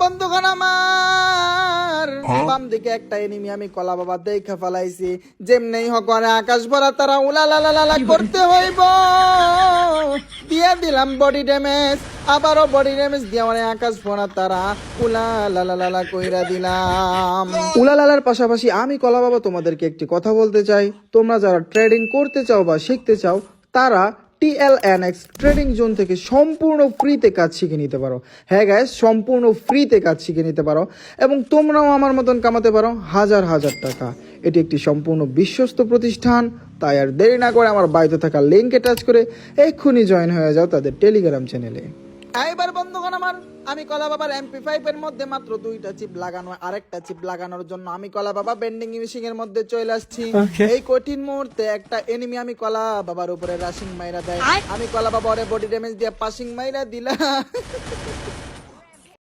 বন্ধুগণ আমার বাম দিকে একটা এনিমি আমি কলা বাবা দেখা ফেলাইছি। যেমনি হোক মানে আকাশ ভরা তারা উলালালালা করতে হইব। দিয়ে দিলাম বডি ড্যামেজ, আবারও বডি ড্যামেজ দিয়ে মানে আকাশ ভরা তারা উলালালালা কইরা দিলাম। উলালালার পাশাপাশি আমি কলা বাবা তোমাদেরকে একটি কথা বলতে চাই। তোমরা যারা ট্রেডিং করতে চাও বা শিখতে চাও তারা TLNX ট্রেডিং জোন থেকে সম্পূর্ণ ফ্রিতে কাজ শিখে নিতে পারো। হ্যাঁ গাইস, সম্পূর্ণ ফ্রিতে কাজ শিখে নিতে পারো এবং তোমরাও আমার মতন কামাতে পারো হাজার হাজার টাকা। এটি একটি সম্পূর্ণ বিশ্বস্ত প্রতিষ্ঠান। তাই আর দেরি না করে আমার বাড়িতে থাকা লিঙ্কে টাচ করে এক্ষুনি জয়েন হয়ে যাও তাদের টেলিগ্রাম চ্যানেলে। এইবার বন্ধুগণ আমার আমি কলা বাবার MP5 এর মধ্যে মাত্র 2টা চিপ লাগানো, আরেকটা চিপ লাগানোর জন্য আমি কলা বাবা বেন্ডিং মিশিং এর মধ্যে চলে আসছি। এই কঠিন মুহূর্তে একটা এনিমি আমি কলা বাবার উপরে রাশিং মাইরা দেয়। আমি কলা বাবা ওরে বডি ড্যামেজ দিয়ে পাসিং মাইরা দিলাম।